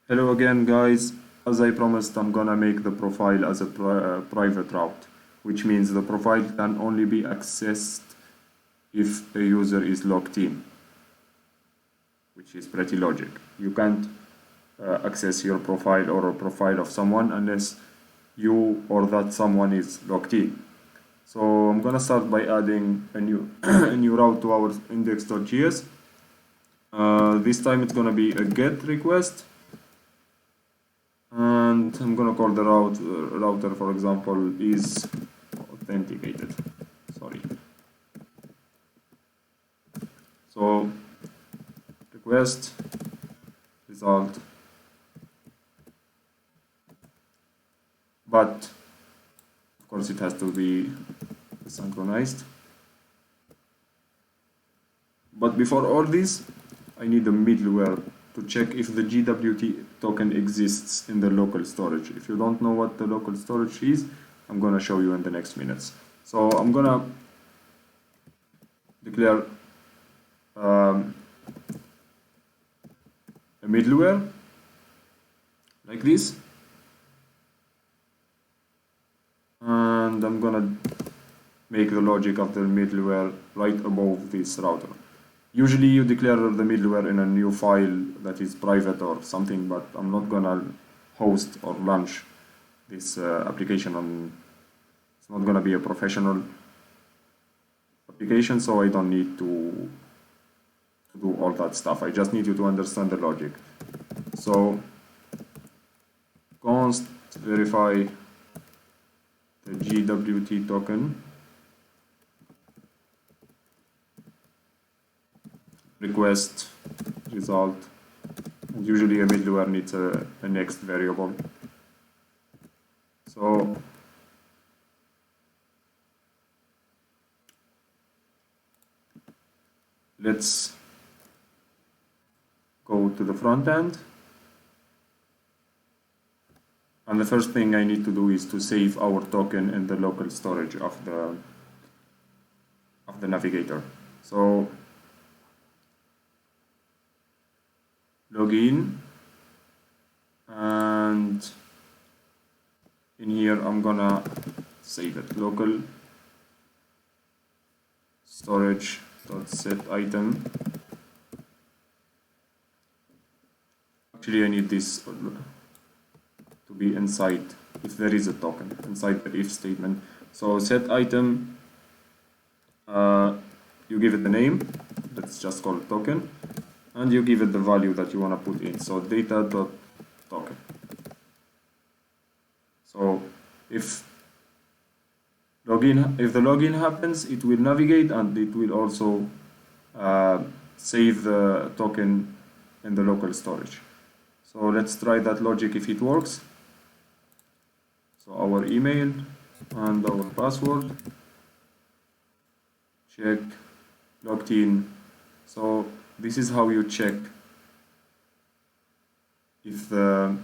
Hello again, guys. As I promised, I'm gonna make the profile as a private route, which means the profile can only be accessed if the user is logged in, which is pretty logic. You can't access your profile or a profile of someone unless you or that someone is logged in. So I'm gonna start by adding a new a new route to our index.js. This time it's gonna be a GET request. And I'm gonna call the router, for example, is authenticated. Sorry. So request result, but of course it has to be synchronized. But before all this, I need a middleware to check if the GWT token exists in the local storage. If you don't know what the local storage is, I'm gonna show you in the next minutes. So I'm gonna declare a middleware like this, and I'm gonna make the logic of the middleware right above this router. Usually you declare the middleware in a new file that is private or something, but I'm not gonna host or launch this application on. It's not gonna be a professional application, so I don't need to do all that stuff. I just need you to understand the logic. So const verify the GWT token, request result, and usually a middleware needs a next variable. So let's go to the front end, and the first thing I need to do is to save our token in the local storage of the navigator. So login, and in here I'm gonna save it, local storage.set item. Actually I need this to be inside, if there is a token, inside the if statement. So set item, you give it the name, let's just call it token, and you give it the value that you want to put in. So data.token. So if the login happens, it will navigate and it will also save the token in the local storage. So let's try that logic if it works. So our email and our password, check, logged in. So this is how you check if the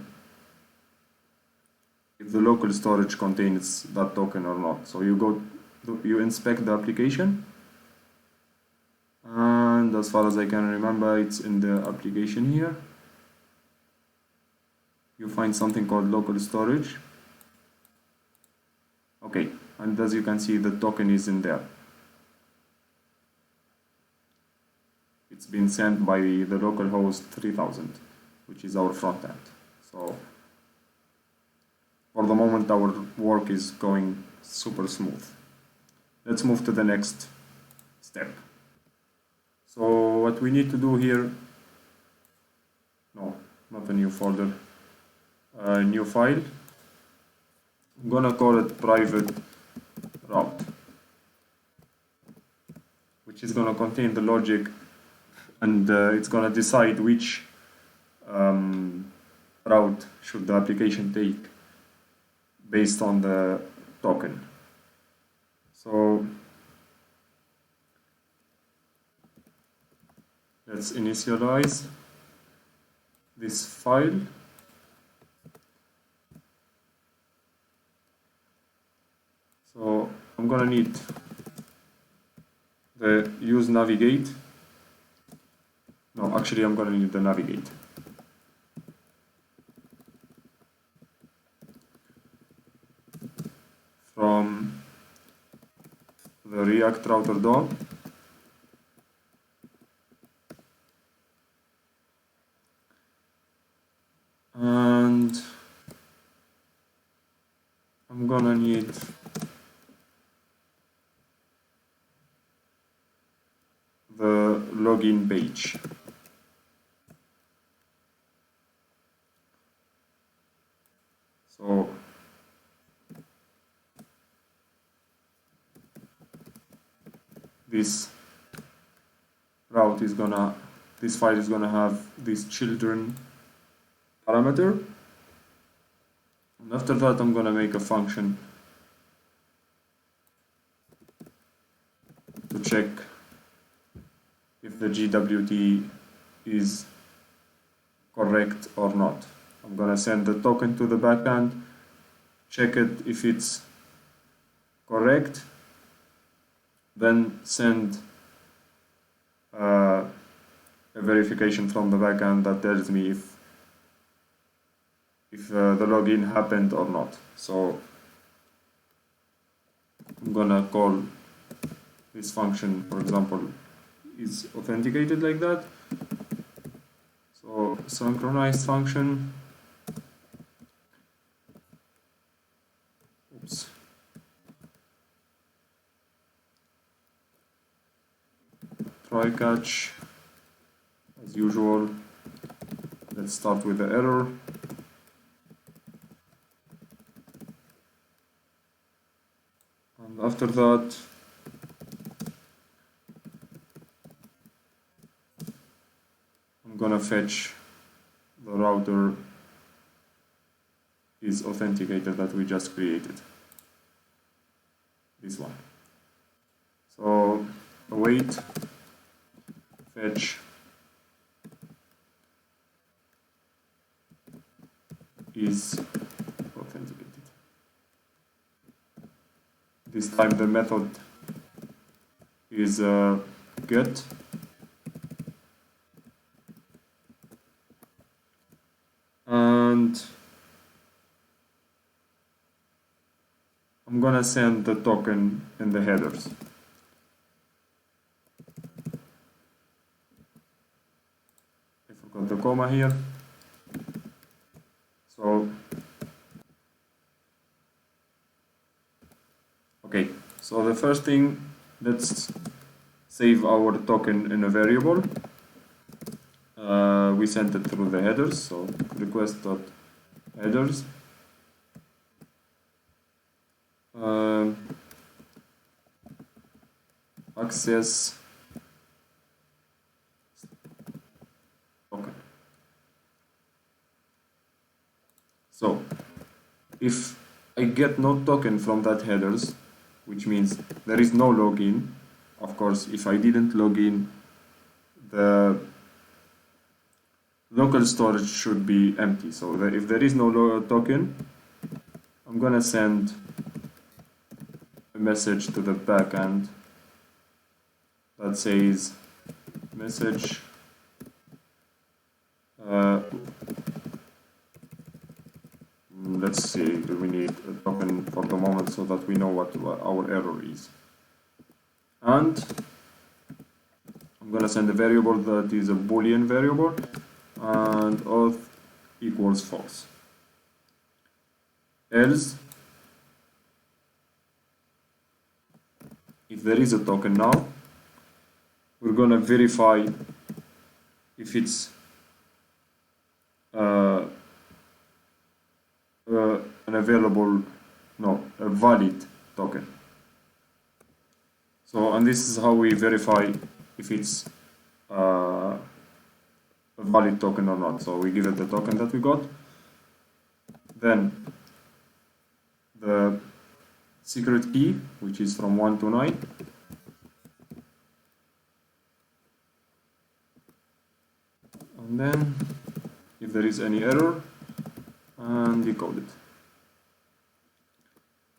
local storage contains that token or not. So you inspect the application, and as far as I can remember, it's in the application here. You find something called local storage. Okay, and as you can see, the token is in there. It's been sent by the localhost 3000, which is our front end. So for the moment our work is going super smooth. Let's move to the next step. So what we need to do here, no, not a new folder, a new file. I'm gonna call it private route, which is gonna contain the logic, and it's gonna decide which route should the application take based on the token. So let's initialize this file. So I'm gonna need the use navigate. No, actually I'm gonna need the navigate. from the React router DOM. And I'm gonna need the login page. So this route is gonna, this file is gonna have this children parameter, and after that I'm gonna make a function to check if the GWT is correct or not. I'm gonna send the token to the backend, check it if it's correct, then send a verification from the backend that tells me if the login happened or not. So I'm gonna call this function, for example, is authenticated like that. So synchronized function. Oops. Try catch as usual. Let's start with the error. And after that, I'm gonna fetch the router is authenticated that we just created. This one. So await fetch is authenticated. This time the method is get, and I'm gonna send the token in the headers. I forgot the comma here. So okay, so the first thing, let's save our token in a variable. We sent it through the headers, so request.headers. Access token. So if I get no token from that headers, which means there is no login. Of course, if I didn't log in, the local storage should be empty. So that if there is no token, I'm gonna send a message to the backend that says message let's see, do we need a token for the moment so that we know what our error is. And I'm gonna send a variable that is a Boolean variable, and auth equals false. Else, if there is a token now, we're gonna verify if it's a valid token. So, and this is how we verify if it's a valid token or not. So we give it the token that we got, then the secret key, which is from 1 to 9, and then if there is any error, and decode it.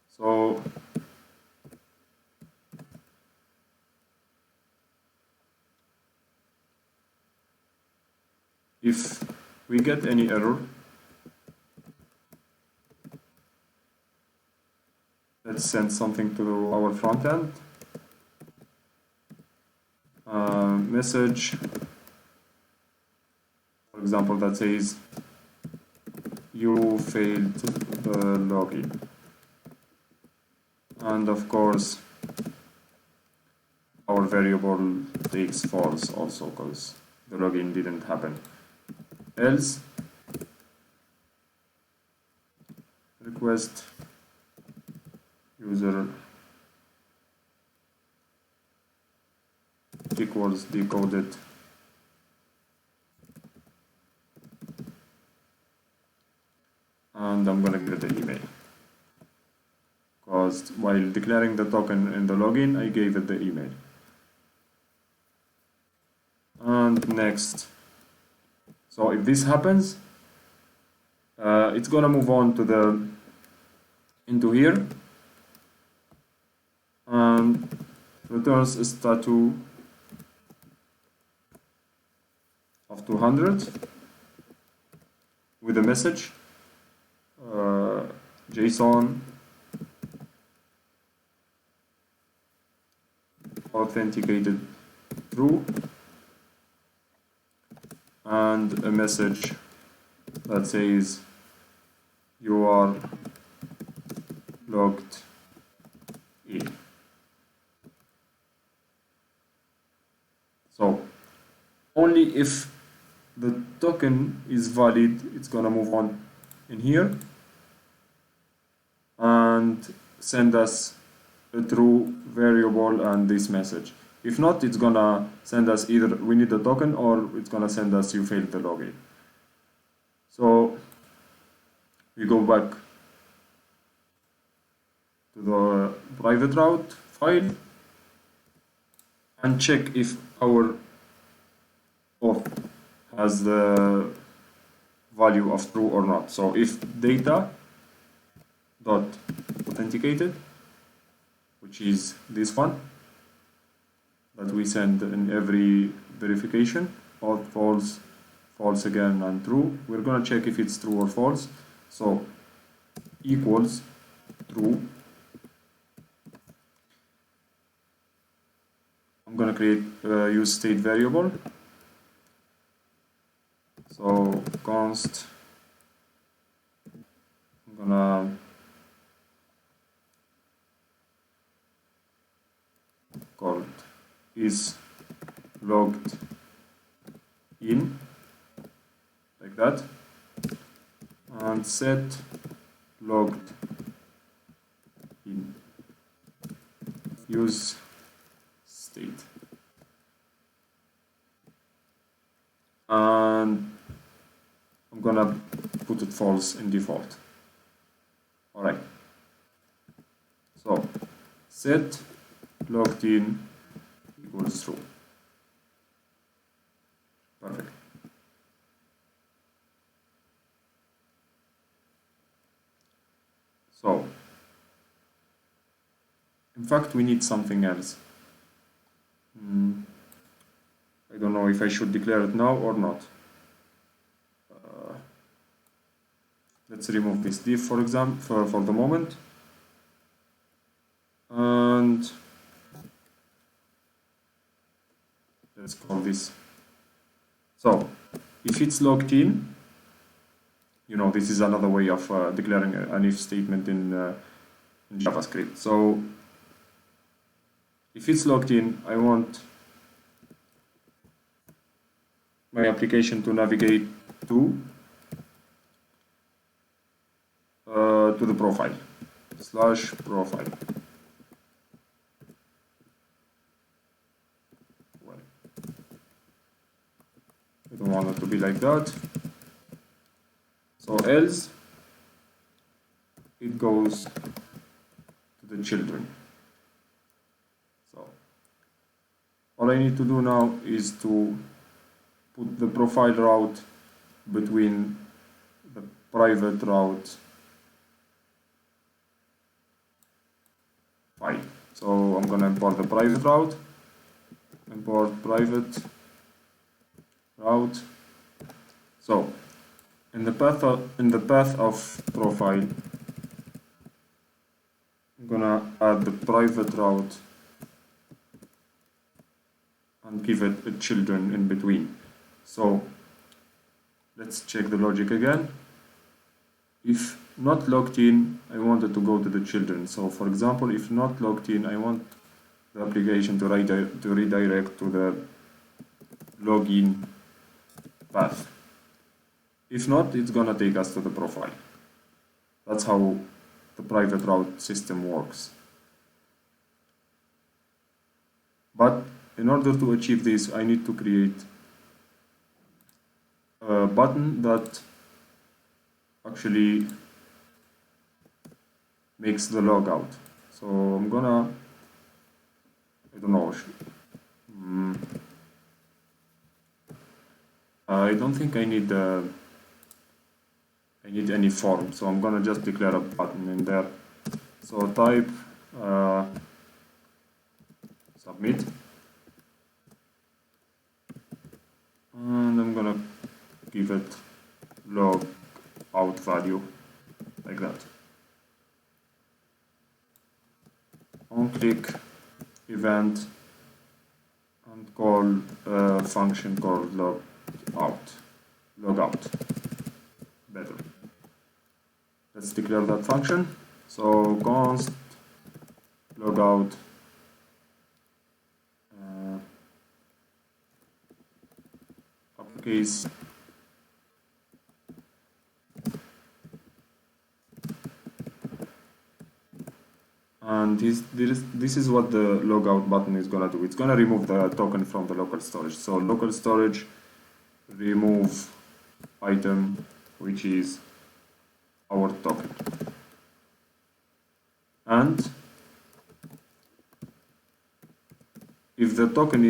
So if we get any error, let's send something to our front end. Message, for example, that says you failed the login, and of course our variable takes false also because the login didn't happen. Else request user equals decoded and I'm gonna get the email because while declaring the token in the login I gave it the email. And next, so if this happens, it's gonna move on to into here and returns a status of 200 with a message JSON authenticated true and a message that says you are logged in. So only if the token is valid, it's gonna move on in here and send us a true variable and this message. If not, it's gonna send us either we need the token or it's gonna send us you failed the login. So we go back to the private route file and check if our auth has the value of true or not. So if data dot authenticated, which is this one that we send in every verification, auth false, false again, and true, we're gonna check if it's true or false. So equals true. I'm gonna create use state variable. So const, I'm gonna call it is logged in, like that, and set logged in use state, and I'm gonna put it false in default. All right, so set logged in equals true. Perfect. So in fact we need something else. I don't know if I should declare it now or not. Let's remove this div for example for the moment, and let's call this. So if it's logged in, you know, this is another way of declaring an if statement in JavaScript. So if it's logged in, I want my application to navigate to the profile /profile. Well, I don't want it to be like that. So else it goes to the children. So all I need to do now is to put the profile route between the private route file. So I'm gonna import the private route, import private route. So in the path of profile, I'm gonna add the private route and give it a children in between. So let's check the logic again. If not logged in, I wanted to go to the children. So for example, if not logged in, I want the application to redirect to the login path. If not, it's gonna take us to the profile. That's how the private route system works. But in order to achieve this, I need to create a button that actually makes the logout. So I'm gonna, I don't know, I don't think I need any form, so I'm gonna just declare a button in there. So type submit, and I'm gonna give it log out value like that. On click event and call a function called logout. Better. Let's declare that function. So const logout uppercase and this is what the logout button is gonna do. It's gonna remove the token from the local storage. So local storage remove item, which is our token. And if the token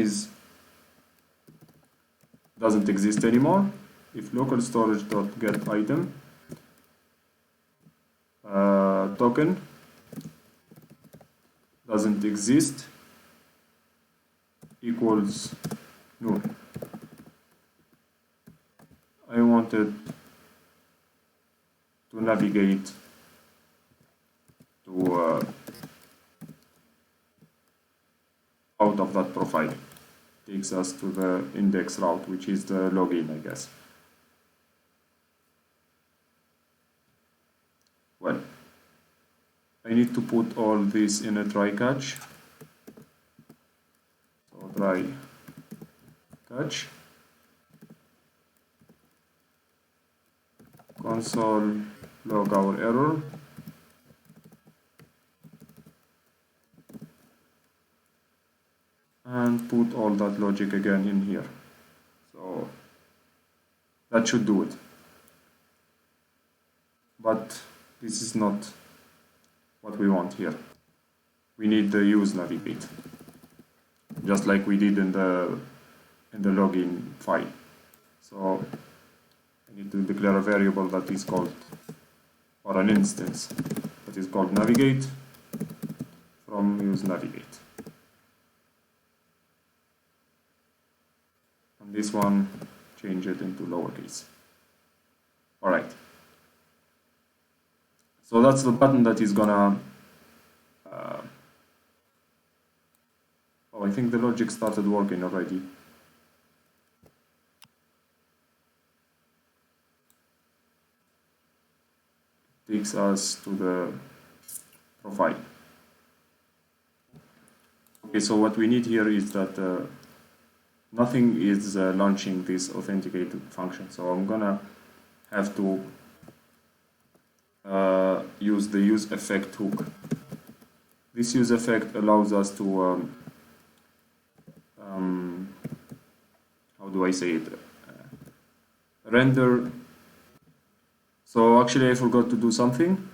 doesn't exist anymore, if local storage dot get item token doesn't exist equals null. I wanted to navigate to out of that profile. Takes us to the index route, which is the login, I guess. Well, I need to put all this in a try catch. So try catch. Console log our error. And put all that logic again in here. So that should do it. But this is not what we want here. We need the use navigate, just like we did in the login file. So I need to declare a variable that is called, or an instance that is called navigate from use navigate. And this one, change it into lowercase. Alright. So that's the button that is gonna oh, I think the logic started working already. Takes us to the profile. Okay, so what we need here is that nothing is launching this authenticated function. So I'm gonna have to use the use effect hook. This use effect allows us to how do I say it? Render. So actually I forgot to do something,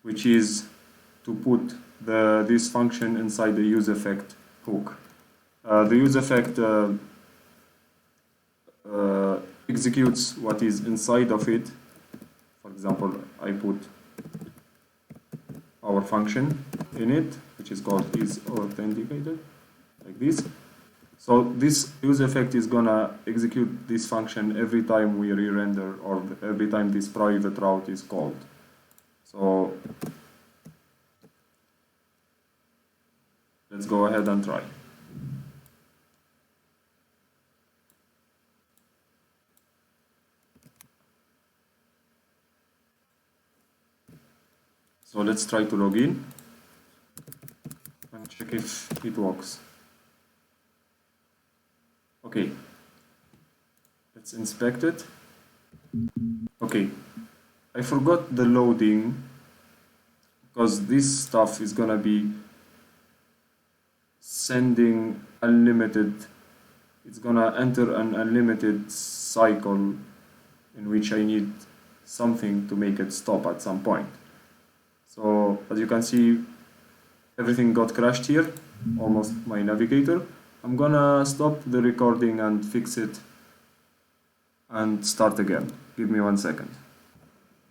which is to put this function inside the use effect hook. The use effect executes what is inside of it. For example, I put our function in it, which is called is authenticated, like this. So this use effect is gonna execute this function every time we re-render or every time this private route is called. So Let's go ahead and try. So let's try to log in and check if it works. Okay, let's inspect it. Okay, I forgot the loading because this stuff is gonna be sending unlimited. It's gonna enter an unlimited cycle in which I need something to make it stop at some point. So as you can see, everything got crashed here, almost my navigator. I'm gonna stop the recording and fix it and start again. Give me 1 second.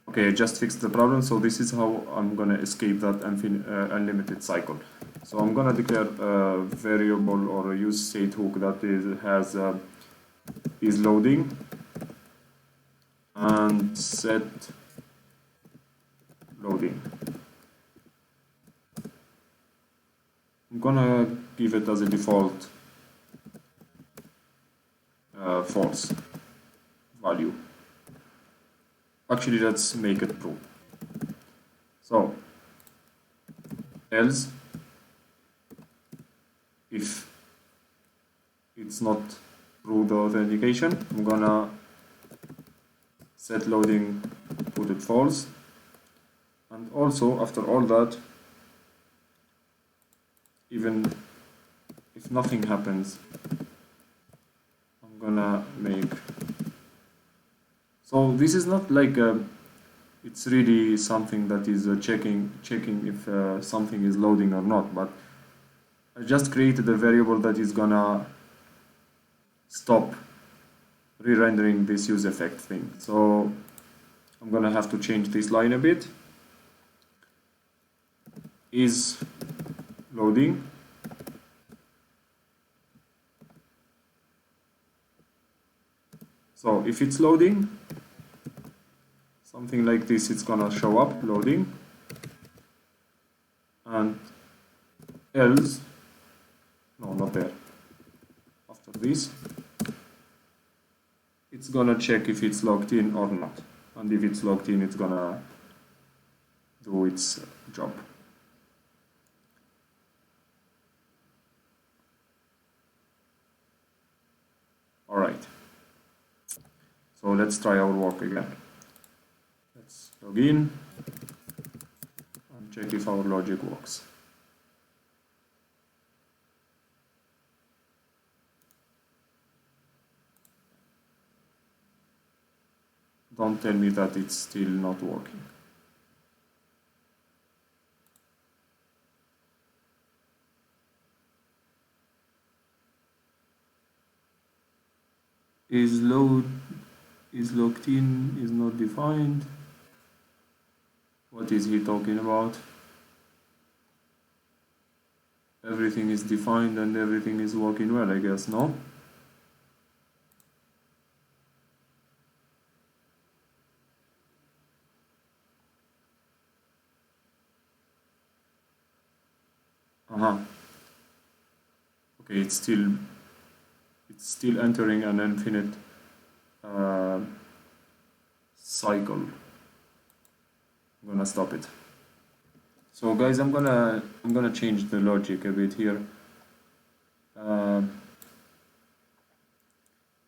Okay, I just fixed the problem, so this is how I'm gonna escape that unlimited cycle. So I'm gonna declare a variable or a use state hook that is loading, and set loading. I'm gonna give it as a default false value. Actually, let's make it true. So else, if it's not through the authentication, I'm gonna set loading, put it false, and also after all that, even if nothing happens, I'm gonna make. So this is not like it's really something that is checking if something is loading or not, but I just created a variable that is gonna stop re-rendering this use effect thing. So I'm gonna have to change this line a bit. Is loading. So if it's loading, something like this, it's gonna show up loading, and else, no, not there. After this, it's gonna check if it's logged in or not, and if it's logged in, it's gonna do its job. All right. So let's try our work again. Let's log in and check if our logic works. Don't tell me that it's still not working. Is logged in, is not defined. What is he talking about? Everything is defined and everything is working well, I guess, no? Okay, it's still entering an infinite cycle. I'm gonna stop it. So guys, I'm gonna change the logic a bit here.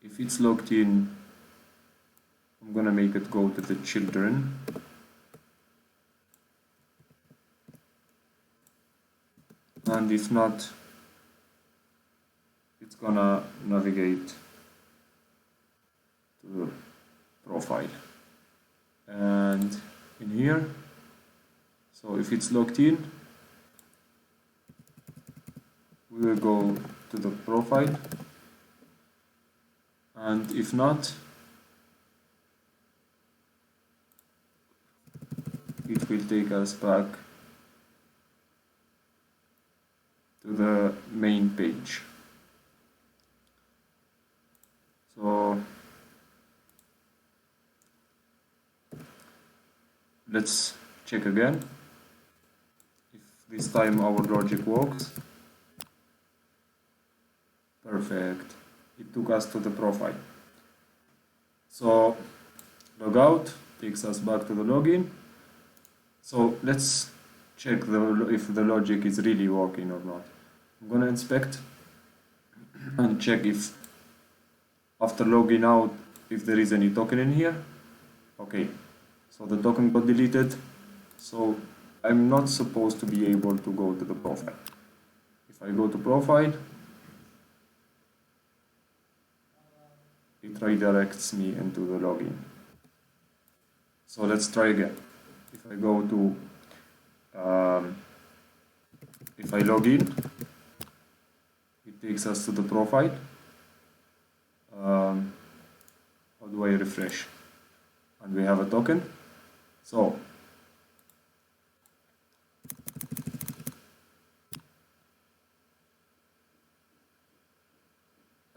If it's logged in, I'm gonna make it go to the children. And if not, it's gonna navigate to the profile. And in here, so if it's logged in, we will go to the profile, and if not, it will take us back to the main page. So let's check again if this time our logic works. Perfect. It took us to the profile. So logout takes us back to the login. So let's check if the logic is really working or not. I'm gonna inspect and check if after logging out if there is any token in here. Okay, so the token got deleted, so I'm not supposed to be able to go to the profile. If I go to profile, it redirects me into the login. So let's try again. If I go to if I log in, it takes us to the profile. How do I refresh? And we have a token. So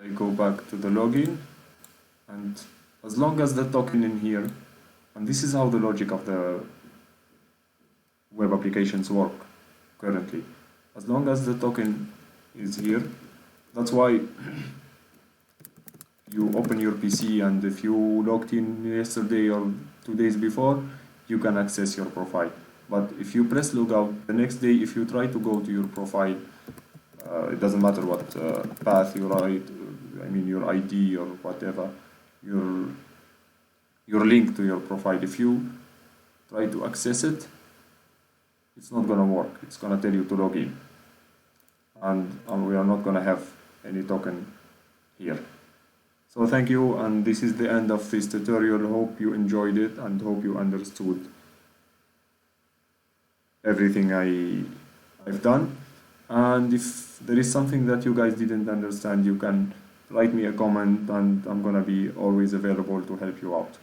I go back to the login, and as long as the token in here, and this is how the logic of the web applications work currently, as long as the token is here, that's why you open your PC, and if you logged in yesterday or 2 days before, you can access your profile. But if you press logout, the next day if you try to go to your profile, it doesn't matter what path you write, I mean your ID or whatever, your link to your profile, if you try to access it, it's not gonna work. It's gonna tell you to log in, and we are not gonna have any token here. So thank you, and this is the end of this tutorial. Hope you enjoyed it and hope you understood everything I've done. And if there is something that you guys didn't understand, you can write me a comment, and I'm gonna be always available to help you out.